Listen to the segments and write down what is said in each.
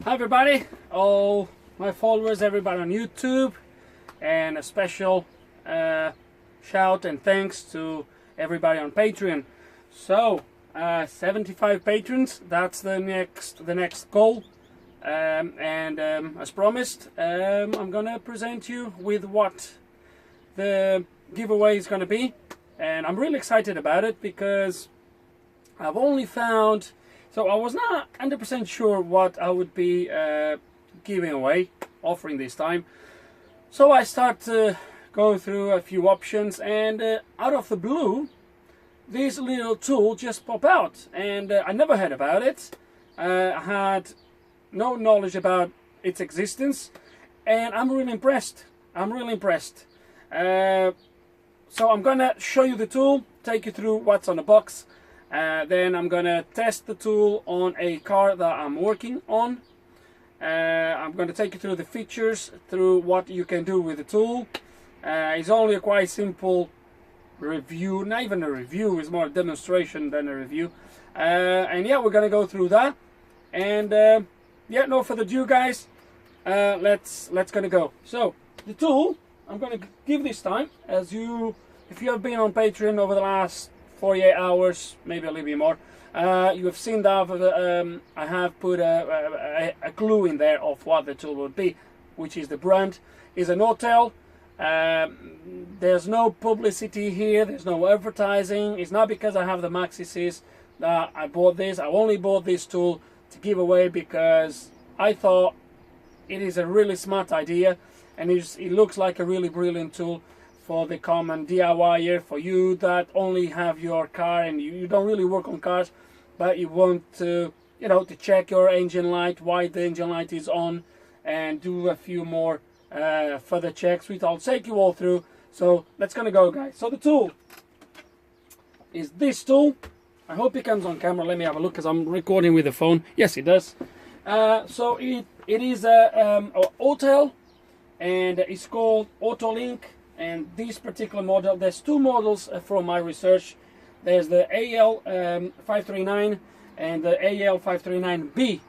Hi everybody, all my followers, everybody on YouTube, and a special shout and thanks to everybody on Patreon. So 75 patrons, that's the next goal, and as promised, I'm gonna present you with what the giveaway is gonna be, and I'm really excited about it because I've only found, so I was not 100% sure what I would be giving away, offering this time. So I start to go through a few options, and out of the blue, this little tool just popped out, and I never heard about it. I had no knowledge about its existence, and I'm really impressed. I'm really impressed. So I'm gonna show you the tool, take you through what's on the box. Then I'm gonna test the tool on a car that I'm working on. I'm gonna take you through the features, through what you can do with the tool. It's only a quite simple review, not even a review, it's more a demonstration than a review. And yeah, we're gonna go through that. And yeah, no further ado, guys. Let's gonna go. So the tool I'm gonna give this time, if you have been on Patreon over the last 48 hours, maybe a little bit more, you have seen that I have put a clue in there of what the tool would be, which is the brand. Is an hotel. There's no publicity here, there's no advertising. It's not because I have the Maxis that I bought this. I only bought this tool to give away because I thought it is a really smart idea, and it looks like a really brilliant tool for the common DIYer, for you that only have your car and you don't really work on cars, but you want to, to check your engine light, why the engine light is on, and do a few more further checks, which I'll take you all through. So let's gonna go, guys. So the tool is this tool. I hope it comes on camera. Let me have a look, because I'm recording with the phone. Yes, it does. So it is a hotel, and it's called Autolink. And this particular model, there's two models from my research. There's the AL539 and the AL539B,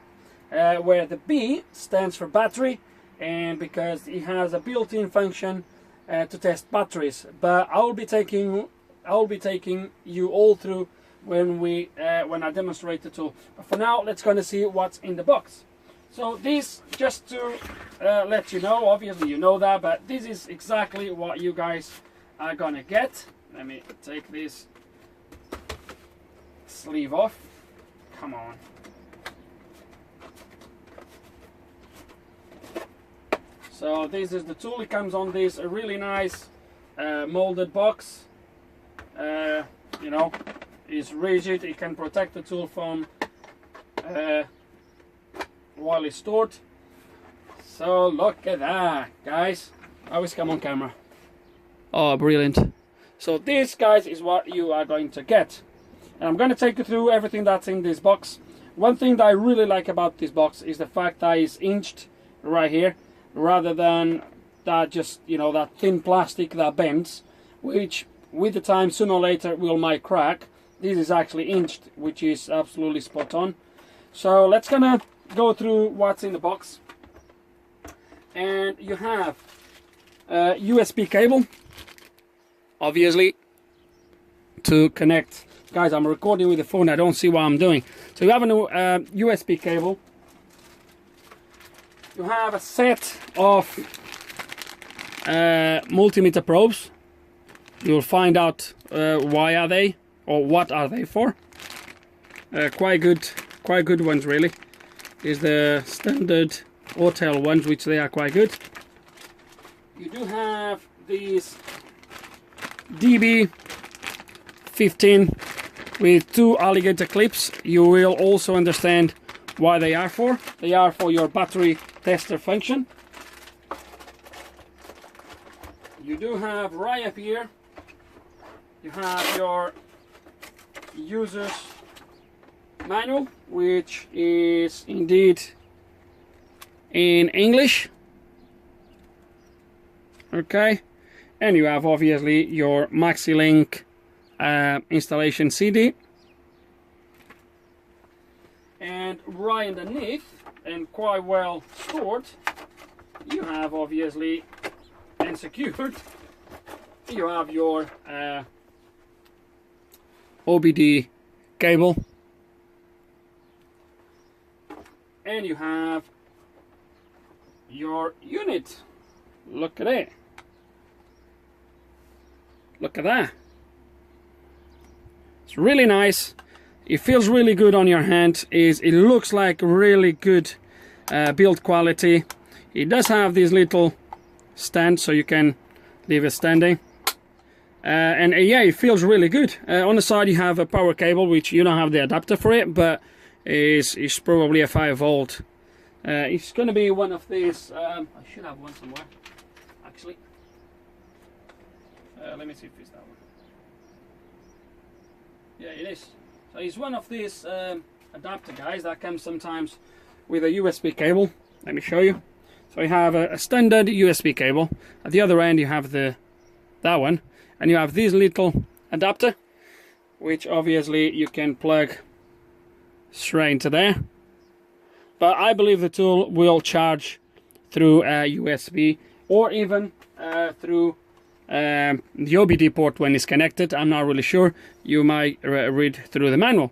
where the B stands for battery, and because it has a built-in function to test batteries. But I'll be taking you all through when I demonstrate the tool. But for now, let's go and see what's in the box. So this, just to let you know, obviously you know that, but this is exactly what you guys are gonna get. Let me take this sleeve off. Come on. So this is the tool. It comes on this really nice molded box. It's rigid. It can protect the tool from while it's stored. So look at that, guys. I always come on camera. Oh, brilliant. So this, guys, is what you are going to get, and I'm going to take you through everything that's in this box. One thing that I really like about this box is the fact that it's inched right here, rather than that just that thin plastic that bends, which with the time sooner or later might crack. This is actually inched, which is absolutely spot on. So let's gonna go through what's in the box. And you have a USB cable, obviously, to connect. Guys, I'm recording with the phone, I don't see what I'm doing. So you have a USB cable. You have a set of multimeter probes. You'll find out why are they, or what are they for. Quite good ones, really. Is the standard hotel ones, which they are quite good. You do have these DB15 with two alligator clips. You will also understand why they are for. They are for your battery tester function. You do have right up here, you have your user's manual, which is indeed in English. Okay, and you have obviously your MaxiLink installation CD, and right underneath and quite well stored, you have obviously and secured, you have your OBD cable, and you have your unit. Look at it. Look at that. It's really nice. It feels really good on your hand. It looks like really good build quality. It does have this little stand so you can leave it standing. And yeah, it feels really good. On the side you have a power cable, which you don't have the adapter for it, but it's probably a 5 volt. It's going to be one of these. I should have one somewhere, actually. Let me see if it's that one. Yeah, it is. So it's one of these adapter guys that comes sometimes with a USB cable. Let me show you. So you have a standard USB cable. At the other end you have that one, and you have this little adapter, which obviously you can plug straight into there. But I believe the tool will charge through USB or even through the OBD port when it's connected. I'm not really sure. You might read through the manual.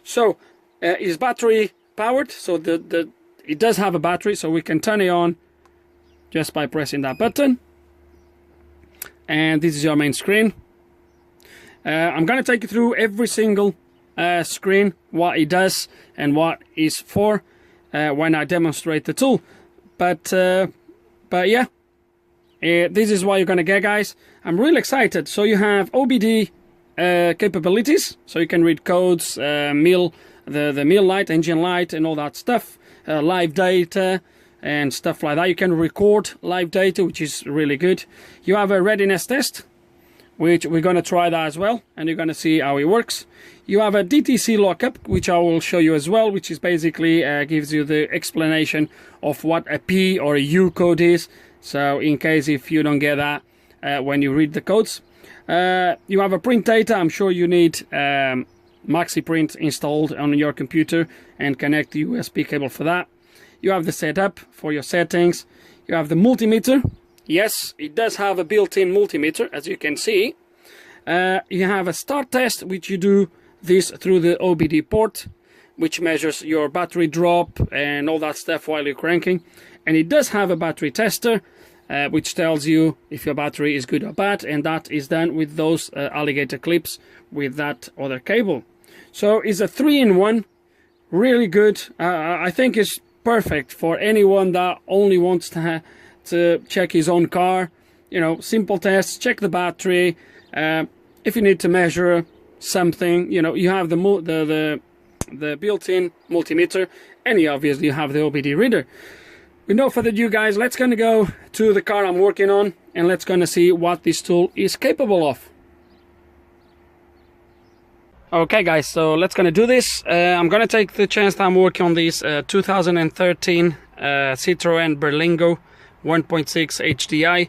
So it's battery powered, so it does have a battery, so we can turn it on just by pressing that button. And this is your main screen. I'm going to take you through every single screen, what it does and what it's for when I demonstrate the tool. But yeah, this is what you're going to get, guys. I'm really excited. So you have OBD capabilities, so you can read codes, the mill light, engine light, and all that stuff, live data and stuff like that. You can record live data, which is really good. You have a readiness test, which we're going to try that as well, and you're going to see how it works. You have a DTC lockup, which I will show you as well, which is basically gives you the explanation of what a P or a U code is, so in case if you don't get that when you read the codes. You have a print data. I'm sure you need Maxi Print installed on your computer and connect the USB cable for that. You have the setup for your settings. You have the multimeter. Yes, it does have a built-in multimeter, as you can see. You have a start test, which you do this through the OBD port, which measures your battery drop and all that stuff while you're cranking. And it does have a battery tester, which tells you if your battery is good or bad, and that is done with those alligator clips with that other cable. So it's a 3-in-1, really good. I think it's perfect for anyone that only wants to check his own car. You know, simple tests, check the battery. If you need to measure something, you know, you have the built-in multimeter, and you obviously have the OBD reader. With no further ado, guys, let's gonna go to the car I'm working on, and let's gonna see what this tool is capable of. Okay, guys, so let's gonna do this. I'm gonna take the chance that I'm working on this 2013 Citroen Berlingo 1.6 HDI.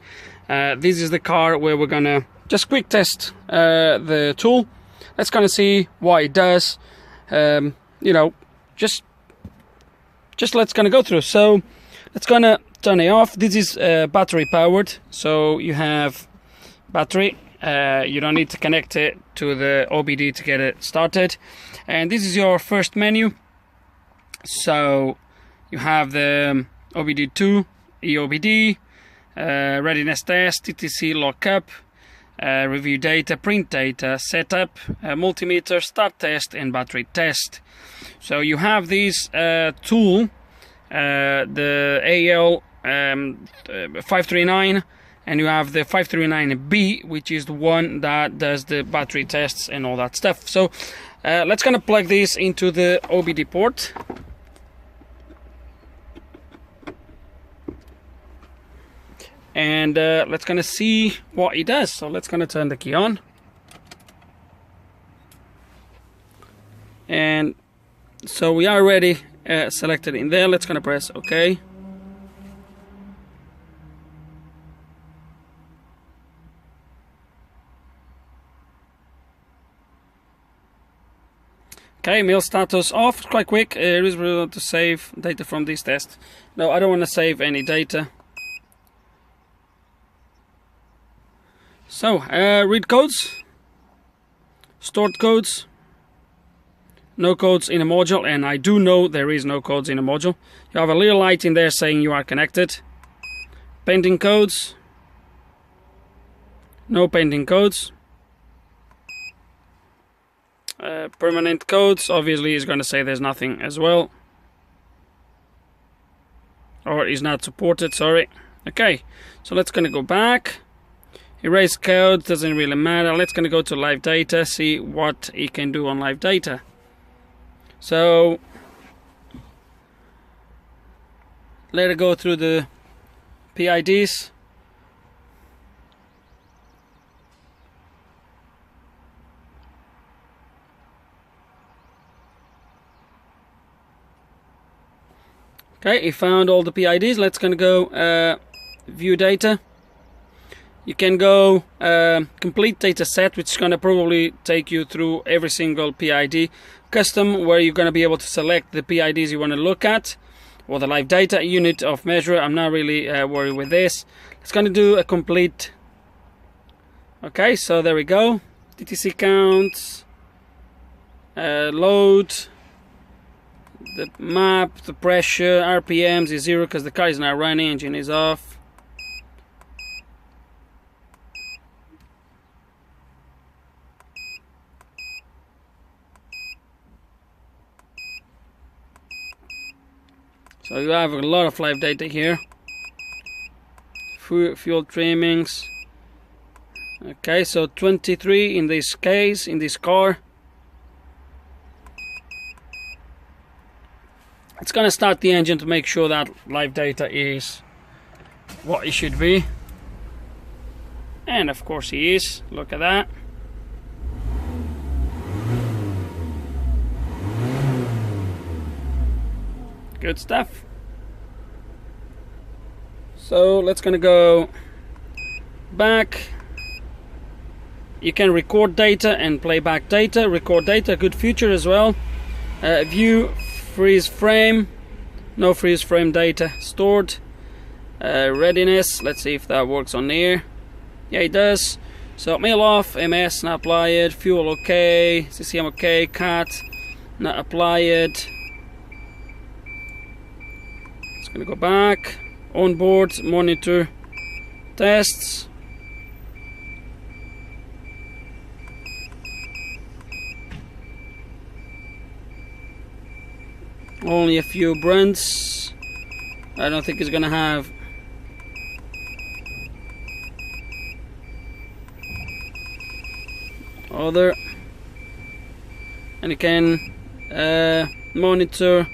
This is the car where we're gonna just quick test the tool. Let's gonna see what it does. You know, just let's gonna go through. So let's gonna turn it off. This is battery powered, so you have battery. You don't need to connect it to the OBD to get it started. And this is your first menu. So you have the OBD2, EOBD, readiness test, TTC lockup, review data, print data, setup, multimeter, start test, and battery test. So you have this tool, the AL 539, and you have the 539B, which is the one that does the battery tests and all that stuff. So let's gonna plug this into the OBD port. And let's gonna see what it does. So let's gonna turn the key on. And so we are already selected in there. Let's gonna press OK. Okay, mail status off. Quite quick. It is really to save data from this test. No, I don't want to save any data. So, read codes, stored codes, no codes in a module, and I do know there is no codes in a module. You have a little light in there saying you are connected. Pending codes, no pending codes. Permanent codes, obviously is going to say there's nothing as well. Or is not supported, sorry. Okay, so let's gonna go back. Erase code, doesn't really matter. Let's gonna go to live data, see what it can do on live data. So let it go through the PIDs. Okay, it found all the PIDs. Let's gonna go view data. You can go complete data set, which is gonna probably take you through every single PID. Custom, where you're gonna be able to select the PIDs you want to look at, or the live data unit of measure. I'm not really worried with this. It's gonna do a complete. Okay, so there we go. DTC counts, load. The map, the pressure, RPMs is 0 because the car is not running, engine is off. So you have a lot of live data here. Fuel trimmings. Okay, so 23 in this case, in this car. It's gonna start the engine to make sure that live data is what it should be. And of course he is. Look at that. Good stuff. So let's gonna go back. You can record data and play back data. Record data, good feature as well. View freeze frame, no freeze frame data stored. Readiness, let's see if that works on here. Yeah, it does. So mail off, MS not applied, fuel okay, CCM okay, cat not applied. It's gonna go back, onboard, monitor, tests. Only a few brands. I don't think it's gonna have. Other. And you can monitor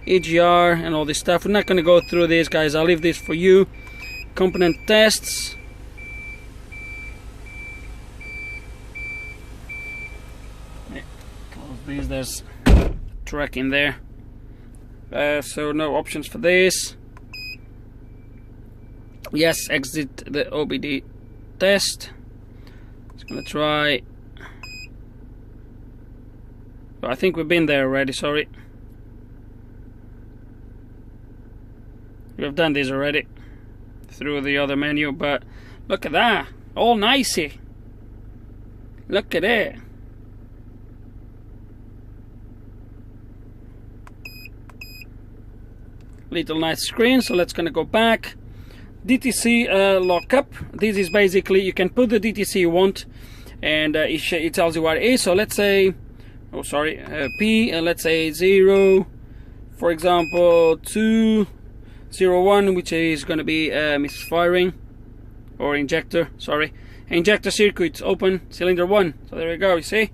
EGR and all this stuff. We're not gonna go through this, guys. I'll leave this for you. Component tests. Close these. There's track in there. So no options for this. Yes, exit the OBD test. It's gonna try. I think we've been there already, sorry. We've done this already through the other menu, but look at that. All nicey. Look at it. Little nice screen. So let's gonna go back. DTC lockup. This is basically you can put the DTC you want, and it tells you what it is. So let's say, oh sorry, P, and let's say 0, for example 201, which is gonna be misfiring, or injector. Sorry, injector circuit open, cylinder 1. So there we go. You see.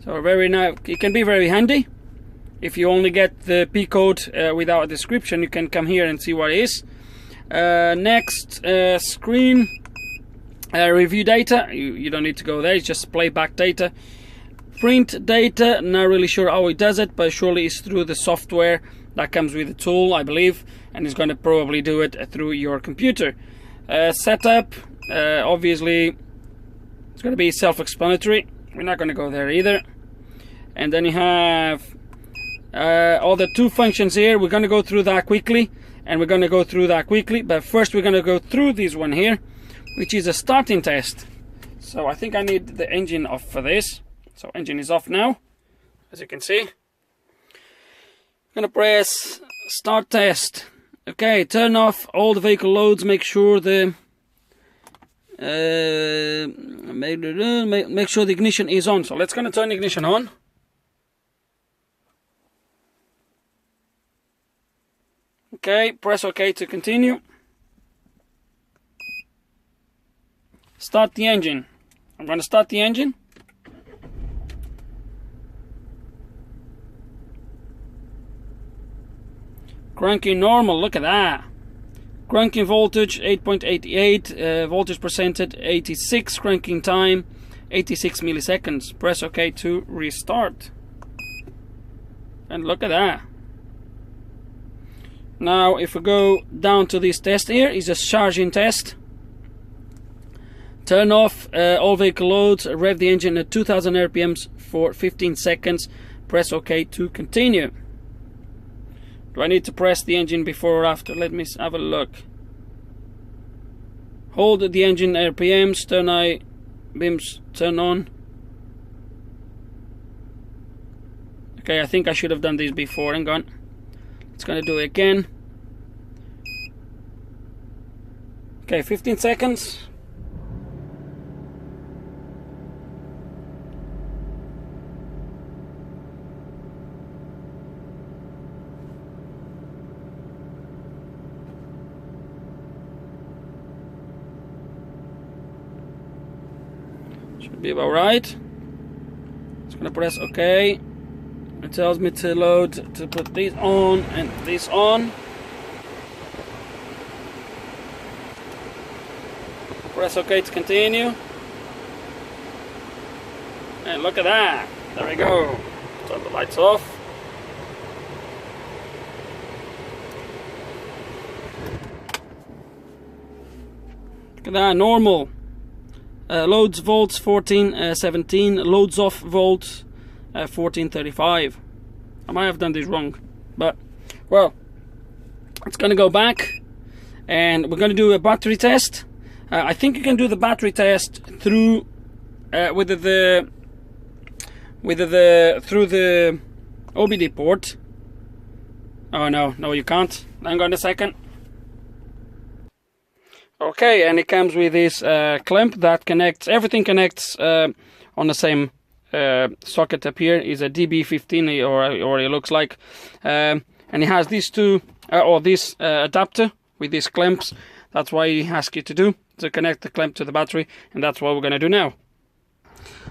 So very nice. It can be very handy. If you only get the P code without a description, you can come here and see what it is. Next screen, review data. You don't need to go there, it's just playback data. Print data, not really sure how it does it, but surely it's through the software that comes with the tool, I believe, and it's going to probably do it through your computer. Setup, obviously, it's going to be self-explanatory. We're not going to go there either. and then you have all the two functions here. We're going to go through that quickly, but first we're going to go through this one here, which is a starting test. So I think I need the engine off for this. So engine is off now, as you can see. I'm going to press start test. Okay, turn off all the vehicle loads, make sure the make sure the ignition is on. So let's gonna turn the ignition on. Okay, press OK to continue. Start the engine. I'm gonna start the engine. Cranking normal, look at that. Cranking voltage 8.88, voltage percentage 86, cranking time 86 milliseconds. Press OK to restart. And look at that. Now if we go down to this test here, is a charging test. Turn off all vehicle loads, rev the engine at 2000 RPMs for 15 seconds. Press OK to continue. Do I need to press the engine before or after? Let me have a look. Hold the engine RPMs, turn I beams, turn on. Okay, I think I should have done this before. Hang on. It's gonna do it again. Okay, 15 seconds. Should be about right. It's gonna press OK. It tells me to load, to put these on and this on. Press OK to continue. And look at that. There we go. Turn the lights off. Look at that, normal. Loads volts 1417, loads off volts 1435. I might have done this wrong, but well, it's gonna go back and we're gonna do a battery test. I think you can do the battery test through through the OBD port. Oh no, you can't. Hang on a second. Okay, and it comes with this clamp that connects, everything connects on the same socket up here. Is a DB15 or it looks like, and it has these two or this adapter with these clamps. That's why he asks you to connect the clamp to the battery, and that's what we're going to do now.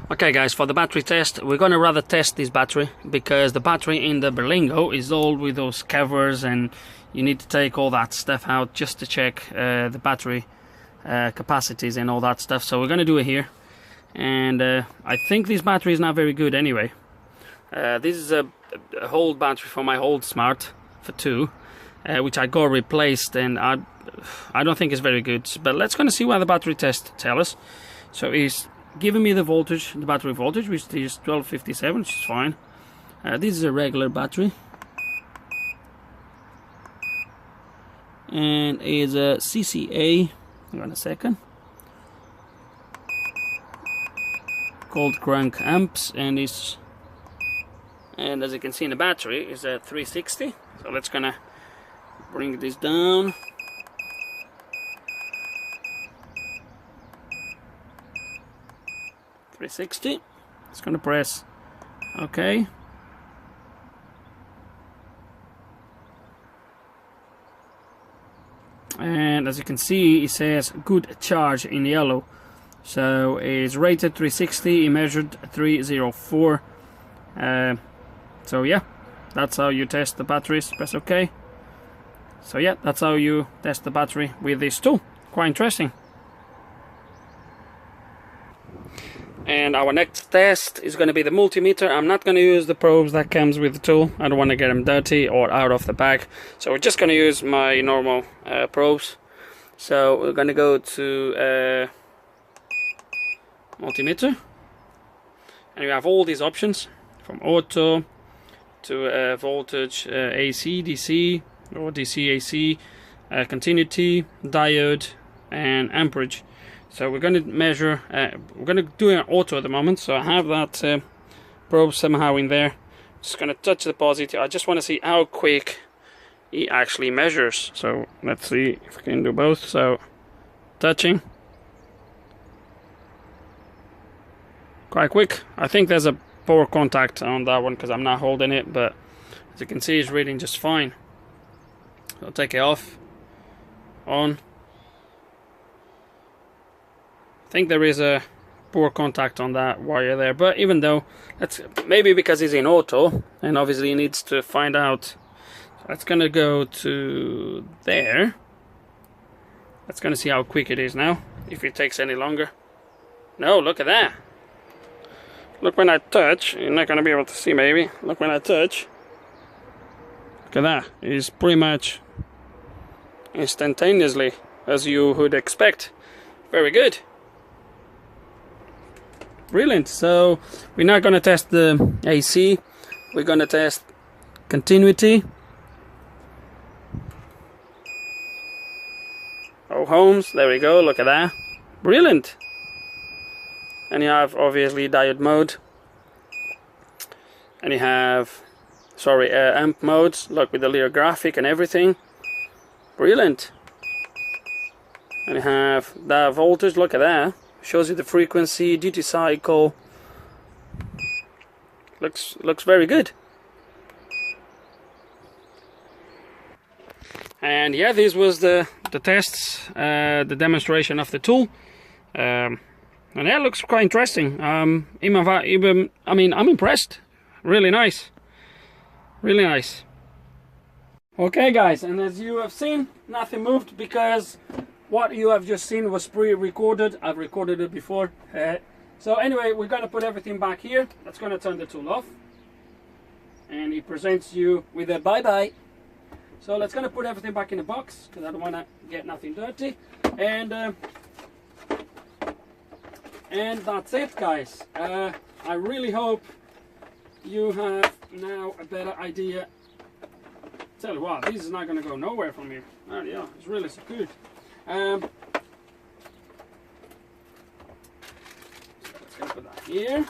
Okay guys, for the battery test, we're going to rather test this battery because the battery in the Berlingo is all with those covers and you need to take all that stuff out just to check the battery capacities and all that stuff. So we're going to do it here, and I think this battery is not very good anyway. This is a old battery for my old Smart for 2, which I got replaced, and I don't think it's very good. But let's gonna see what the battery test tells us. So it's giving me the voltage, the battery voltage, which is 1257, which is fine. This is a regular battery, and is a CCA. Hang on a second. Cold crank amps, and as you can see in the battery is a 360. So let's gonna bring this down. .360. It's gonna press OK. And as you can see, it says good charge in yellow. So it's rated 360, it measured 304. So yeah, that's how you test the batteries. Press OK. So yeah, that's how you test the battery with this tool. Quite interesting. And our next test is going to be the multimeter. I'm not going to use the probes that comes with the tool. I don't want to get them dirty or out of the bag. So we're just going to use my normal probes. So we're going to go to multimeter. And you have all these options from auto to voltage, AC, DC, or DC, AC, continuity, diode, and amperage. So we're going to measure, we're going to do an auto at the moment, so I have that probe somehow in there. Just going to touch the positive. I just want to see how quick it actually measures. So let's see if we can do both. So touching, quite quick. I think there's a poor contact on that one because I'm not holding it, but as you can see it's reading just fine. I'll take it off, on. I think there is a poor contact on that wire there, but even though, that's maybe because it's in auto and obviously it needs to find out. So that's gonna go to there. That's gonna see how quick it is now, if it takes any longer. No, look at that. Look when I touch, you're not gonna be able to see maybe. Look when I touch. Look at that. It's pretty much instantaneously, as you would expect. Very good. Brilliant. So we're not going to test the AC, we're going to test continuity. Oh, ohms, there we go, look at that. Brilliant. And you have obviously diode mode, and you have amp modes, look, with the little graphic and everything. Brilliant. And you have that voltage, look at that. Shows you the frequency, duty cycle. Looks very good. And yeah, this was the tests, the demonstration of the tool. And yeah, it looks quite interesting. I mean, I'm impressed. Really nice. Really nice. Okay guys, and as you have seen, nothing moved because what you have just seen was pre-recorded. I've recorded it before. So anyway, we're going to put everything back here. That's going to turn the tool off. And it presents you with a bye-bye. So let's going to put everything back in the box because I don't want to get nothing dirty. And that's it, guys. I really hope you have now a better idea. Tell you what, this is not going to go nowhere from here. Oh yeah, it's really so good. So let's gonna put that here.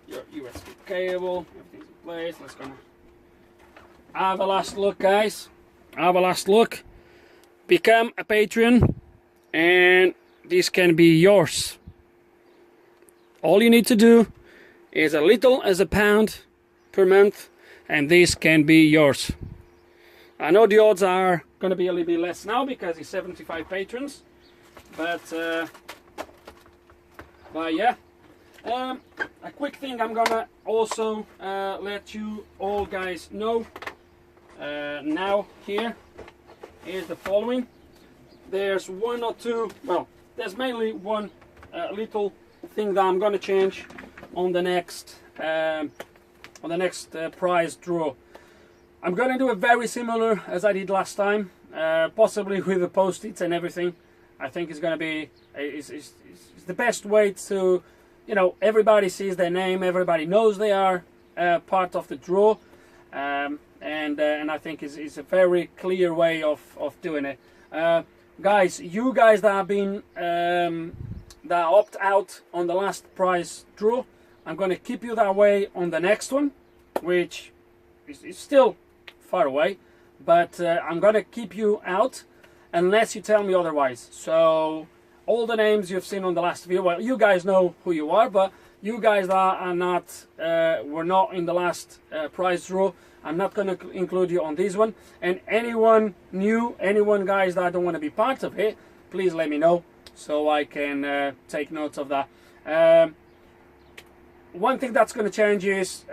Your USB cable, everything's in place. Let's gonna have a last look, guys. Have a last look. Become a patron, and this can be yours. All you need to do is as little as £1 per month, and this can be yours. I know the odds are going to be a little bit less now because it's 75 patrons, but yeah. A quick thing I'm gonna also let you all guys know now here is the following. There's one or two, well, there's mainly one little thing that I'm gonna change on the next prize draw. I'm going to do it very similar as I did last time, possibly with the post-its and everything. I think it's going to be it's the best way to, you know, everybody sees their name, everybody knows they are part of the draw, and I think it's a very clear way of doing it. Guys, you guys that have been that opt out on the last prize draw, I'm going to keep you that way on the next one, which is still far away, but I'm gonna keep you out unless you tell me otherwise. So all the names you've seen on the last video, well, you guys know who you are, but you guys that are not were not in the last prize draw, I'm not gonna include you on this one. And anyone new, anyone guys that don't want to be part of it, please let me know so I can take notes of that. One thing that's going to change is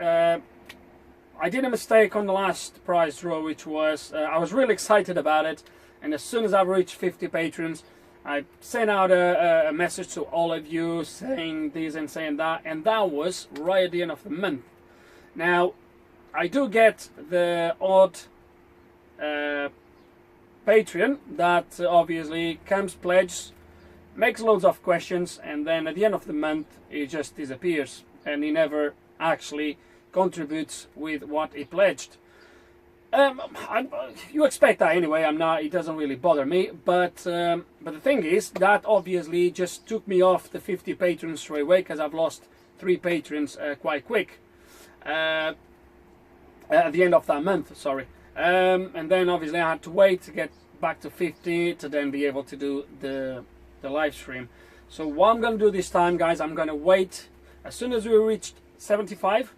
I did a mistake on the last prize draw, which was I was really excited about it, and as soon as I reached 50 patrons, I sent out a message to all of you saying this and saying that, and that was right at the end of the month. Now, I do get the odd Patreon that obviously comes, pledges, makes loads of questions, and then at the end of the month it just disappears and he never actually contributes with what he pledged. You expect that anyway. I'm not. It doesn't really bother me. But the thing is that obviously just took me off the 50 patrons straight away, because I've lost 3 patrons quite quick at the end of that month. Sorry. And then obviously I had to wait to get back to 50 to then be able to do the live stream. So what I'm gonna do this time, guys, I'm gonna wait as soon as we reach 75.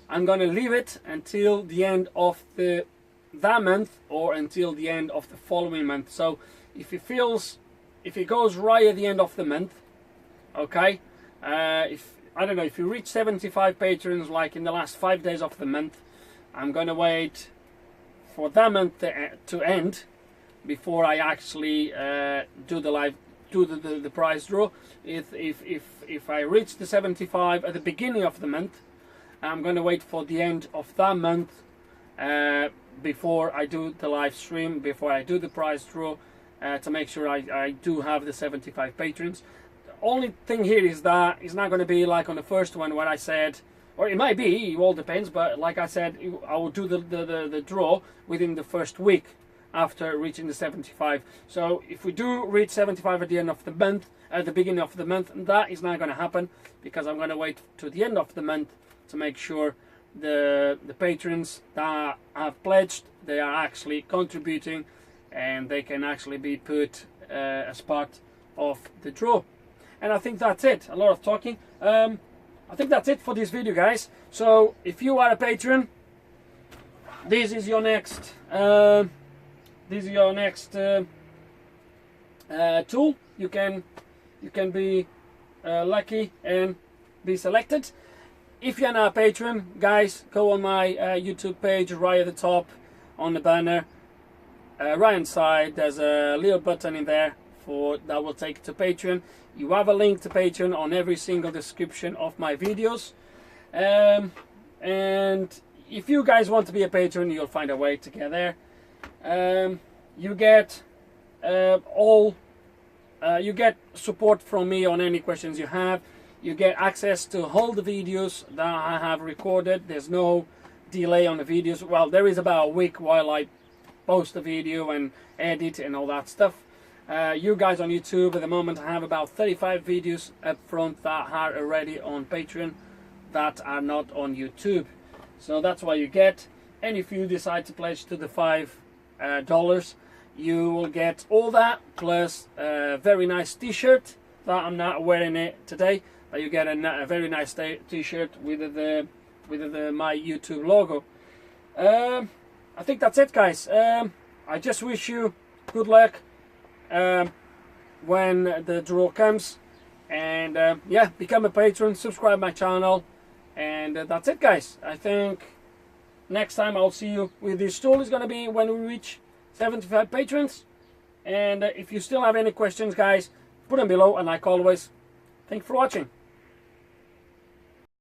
I'm gonna leave it until the end of that month, or until the end of the following month. So if it goes right at the end of the month, okay, if I don't know, if you reach 75 patrons like in the last 5 days of the month, I'm gonna wait for that month to end before I actually do the prize draw. If I reach the 75 at the beginning of the month, I'm going to wait for the end of that month before I do the live stream, before I do the prize draw, to make sure I do have the 75 patrons. The only thing here is that it's not going to be like on the first one where I said, or it might be, it all depends, but like I said, I will do the draw within the first week after reaching the 75. So if we do reach 75 at the end of the month, at the beginning of the month, that is not going to happen, because I'm going to wait to the end of the month to make sure the patrons that have pledged, they are actually contributing, and they can actually be put as part of the draw. And I think that's it. A lot of talking. I think that's it for this video, guys. So if you are a patron, this is your next tool. You can be lucky and be selected. If you're not a patron, guys, go on my YouTube page right at the top on the banner, right hand side. There's a little button in there that will take you to Patreon. You have a link to Patreon on every single description of my videos. And if you guys want to be a patron, you'll find a way to get there. You get you get support from me on any questions you have. You get access to all the videos that I have recorded. There's no delay on the videos. Well, there is about a week while I post the video and edit and all that stuff. You guys on YouTube at the moment, I have about 35 videos up front that are already on Patreon that are not on YouTube. So that's what you get. And if you decide to pledge to the $5, you will get all that plus a very nice t-shirt that I'm not wearing it today, but you get a very nice t-shirt with my YouTube logo. I think that's it, guys. I just wish you good luck when the draw comes, and yeah, become a patron, subscribe my channel, and that's it, guys. I think next time I'll see you with this tool is going to be when we reach 75 patrons. And if you still have any questions, guys, put them below, and like always, thank you for watching.